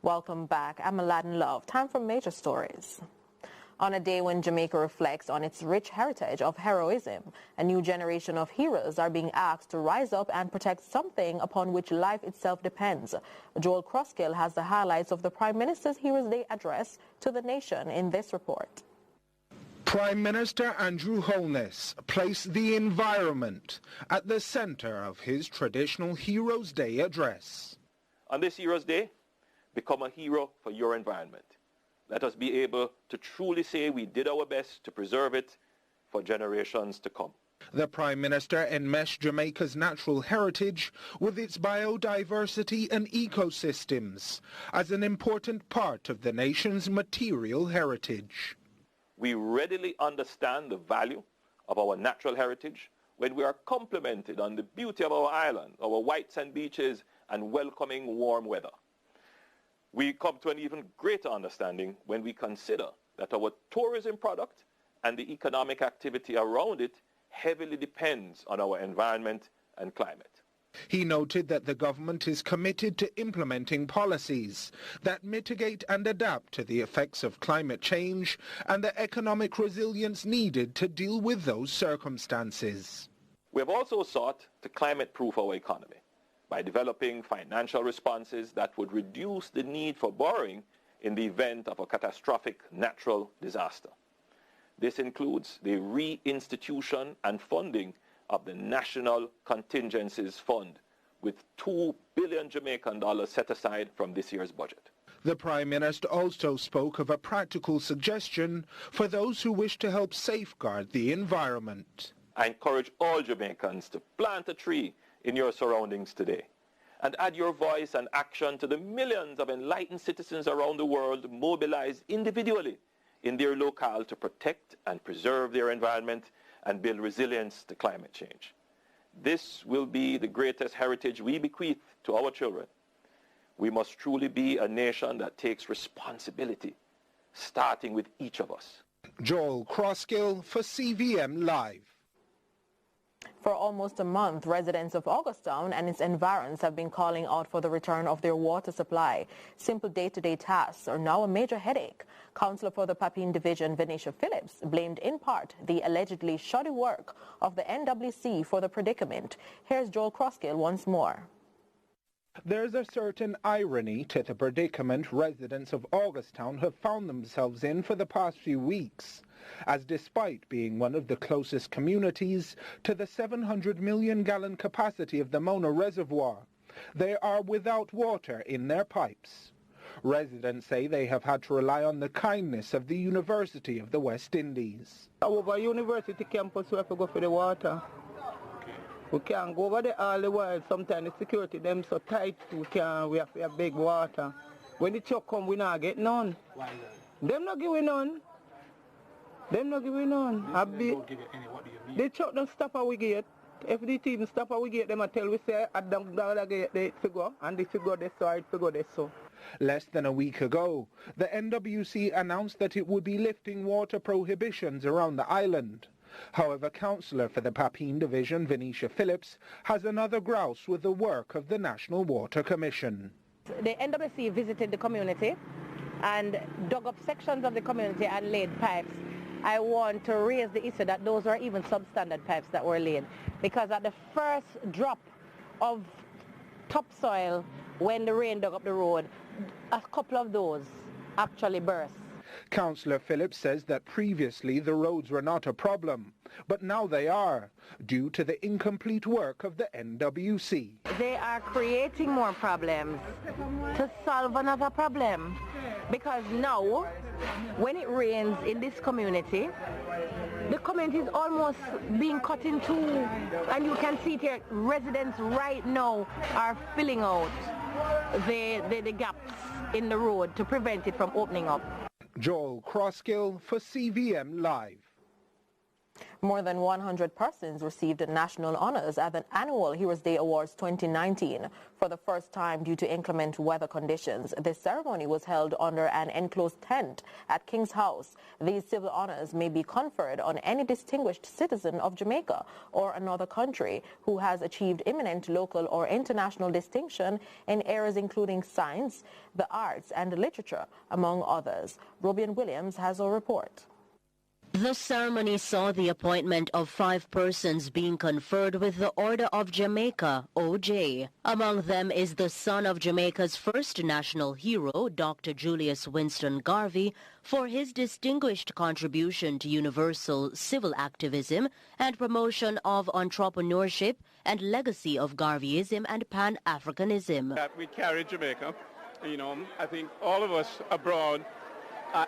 Welcome back. I'm Aladdin Love. Time for major stories. On a day when Jamaica reflects on its rich heritage of heroism, a new generation of heroes are being asked to rise up and protect something upon which life itself depends. Joel Croskill has the highlights of the Prime Minister's Heroes Day address to the nation in this report. Prime Minister Andrew Holness placed the environment at the center of his traditional Heroes Day address. On this Heroes Day, become a hero for your environment. Let us be able to truly say we did our best to preserve it for generations to come. The Prime Minister enmeshed Jamaica's natural heritage with its biodiversity and ecosystems as an important part of the nation's material heritage. We readily understand the value of our natural heritage when we are complimented on the beauty of our island, our white sand beaches, and welcoming warm weather. We come to an even greater understanding when we consider that our tourism product and the economic activity around it heavily depends on our environment and climate. He noted that the government is committed to implementing policies that mitigate and adapt to the effects of climate change and the economic resilience needed to deal with those circumstances. We have also sought to climate-proof our economy by developing financial responses that would reduce the need for borrowing in the event of a catastrophic natural disaster. This includes the reinstitution and funding of the National Contingencies Fund, with $2 billion Jamaican dollars set aside from this year's budget. The Prime Minister also spoke of a practical suggestion for those who wish to help safeguard the environment. I encourage all Jamaicans to plant a tree in your surroundings today and add your voice and action to the millions of enlightened citizens around the world mobilized individually in their locale to protect and preserve their environment and build resilience to climate change. This will be the greatest heritage we bequeath to our children. We must truly be a nation that takes responsibility, starting with each of us. Joel Croskill for CVM Live. For almost a month, residents of Augustown and its environs have been calling out for the return of their water supply. Simple day-to-day tasks are now a major headache. Councillor for the Papine Division, Venetia Phillips, blamed in part the allegedly shoddy work of the NWC for the predicament. Here's Joel Croskill once more. There's a certain irony to the predicament residents of Augustown have found themselves in for the past few weeks, as despite being one of the closest communities to the 700 million gallon capacity of the Mona Reservoir, they are without water in their pipes. Residents say they have had to rely on the kindness of the University of the West Indies. Over university campus we have to go for the water. We can't go over there all the while. Sometimes the security them so tight we have to have big water. When the truck come we not get none. Why is that? Them not giving none. Them not giving none. Don't give you any, what do you mean? The truck don't stop at we gate. If the team stop at we gate, them tell we say at the gate they figure and the figure they so I figure they so. Less than a week ago, the NWC announced that it would be lifting water prohibitions around the island. However, Councillor for the Papine Division, Venetia Phillips, has another grouse with the work of the National Water Commission. The NWC visited the community and dug up sections of the community and laid pipes. I want to raise the issue that those were even substandard pipes that were laid, because at the first drop of topsoil when the rain dug up the road, a couple of those actually burst. Councillor Phillips says that previously the roads were not a problem, but now they are, due to the incomplete work of the NWC. They are creating more problems to solve another problem, because now, when it rains in this community, the community is almost being cut in two, and you can see it here, residents right now are filling out the gaps in the road to prevent it from opening up. Joel Croskill for CVM Live. More than 100 persons received national honors at the annual Heroes Day Awards 2019. For the first time due to inclement weather conditions, this ceremony was held under an enclosed tent at King's House. These civil honors may be conferred on any distinguished citizen of Jamaica or another country who has achieved eminent local or international distinction in areas including science, the arts, and literature, among others. Robian Williams has a report. The ceremony saw the appointment of 5 persons being conferred with the Order of Jamaica, OJ. Among them is the son of Jamaica's first national hero, Dr. Julius Winston Garvey, for his distinguished contribution to universal civil activism and promotion of entrepreneurship and legacy of Garveyism and Pan-Africanism. We carry Jamaica. I think all of us abroad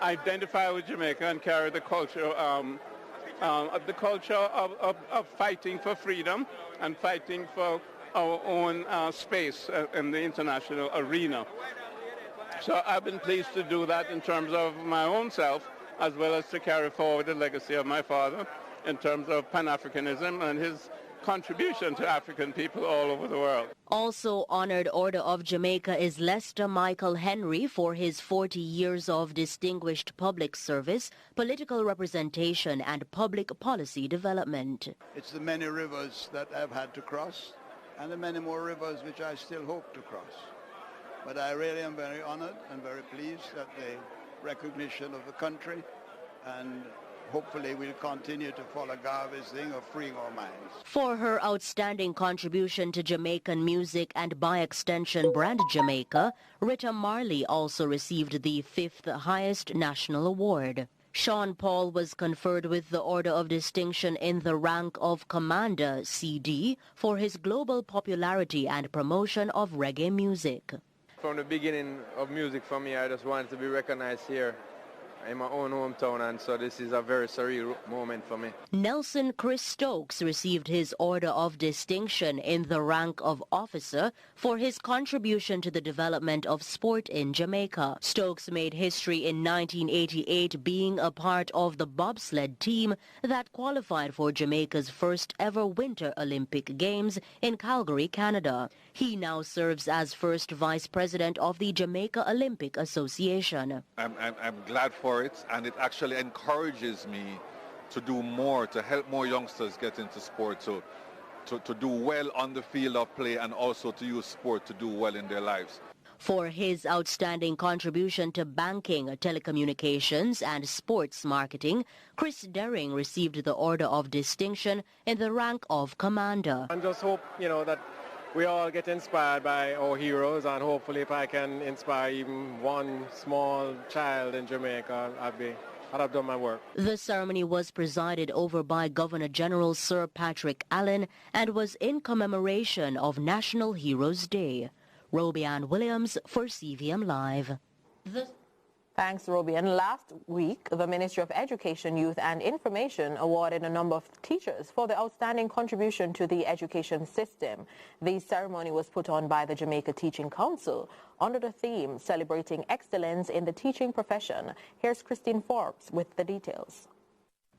identify with Jamaica and carry the culture of fighting for freedom and fighting for our own space in the international arena. So I've been pleased to do that in terms of my own self, as well as to carry forward the legacy of my father in terms of Pan-Africanism and his contribution to African people all over the world. Also honored Order of Jamaica is Lester Michael Henry for his 40 years of distinguished public service, political representation, and public policy development. It's the many rivers that I've had to cross and the many more rivers which I still hope to cross. But I really am very honored and very pleased at the recognition of the country, and hopefully we'll continue to follow Garvey's thing of freeing our minds. For her outstanding contribution to Jamaican music and by extension Brand Jamaica, Rita Marley also received the 5th highest national award. Sean Paul was conferred with the Order of Distinction in the rank of Commander CD for his global popularity and promotion of reggae music. From the beginning of music for me, I just wanted to be recognized here in my own hometown, and so this is a very surreal moment for me. Nelson Chris Stokes received his Order of Distinction in the rank of Officer for his contribution to the development of sport in Jamaica. Stokes made history in 1988 being a part of the bobsled team that qualified for Jamaica's first ever Winter Olympic Games in Calgary, Canada. He now serves as first Vice President of the Jamaica Olympic Association. I'm glad for it, and it actually encourages me to do more, to help more youngsters get into sport, to do well on the field of play, and also to use sport to do well in their lives. For his outstanding contribution to banking, telecommunications, and sports marketing, Chris Derring received the Order of Distinction in the rank of Commander. And just hope, that we all get inspired by our heroes, and hopefully if I can inspire even one small child in Jamaica, I'd have done my work. The ceremony was presided over by Governor General Sir Patrick Allen and was in commemoration of National Heroes Day. Robian Williams for CVM Live. Thanks, Robian. Last week, the Ministry of Education, Youth and Information awarded a number of teachers for the outstanding contribution to the education system. The ceremony was put on by the Jamaica Teaching Council under the theme Celebrating Excellence in the Teaching Profession. Here's Christine Forbes with the details.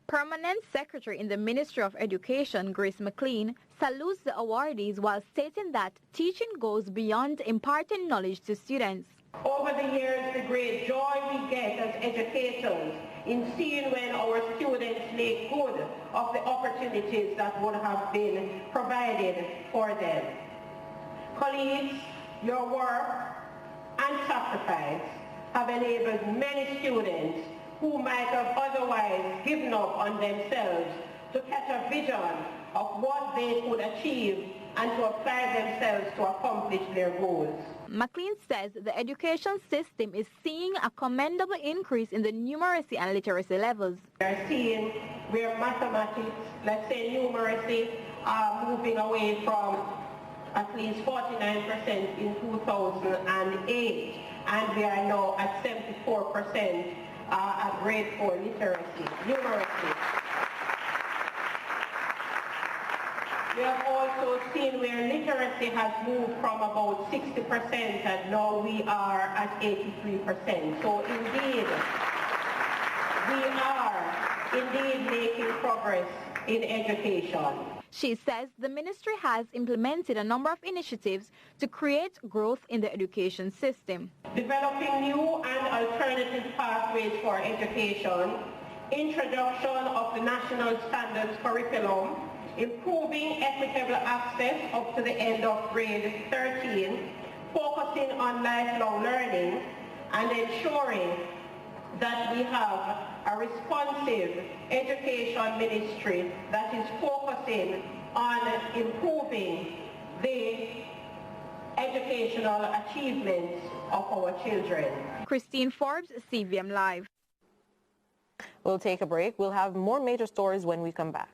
Permanent Secretary in the Ministry of Education, Grace McLean, salutes the awardees while stating that teaching goes beyond imparting knowledge to students. Over the years, the great joy we get as educators in seeing when our students make good of the opportunities that would have been provided for them. Colleagues, your work and sacrifice have enabled many students who might have otherwise given up on themselves to catch a vision of what they could achieve and to apply themselves to accomplish their goals. McLean says the education system is seeing a commendable increase in the numeracy and literacy levels. We are seeing where mathematics, let's say numeracy, are moving away from at least 49% in 2008, and we are now at 74% at grade 4 literacy, numeracy. We have also seen where literacy has moved from about 60% and now we are at 83%. So indeed, we are indeed making progress in education. She says the ministry has implemented a number of initiatives to create growth in the education system. Developing new and alternative pathways for education, introduction of the National Standards Curriculum, improving equitable access up to the end of grade 13, focusing on lifelong learning, and ensuring that we have a responsive education ministry that is focusing on improving the educational achievements of our children. Christine Forbes, CVM Live. We'll take a break. We'll have more major stories when we come back.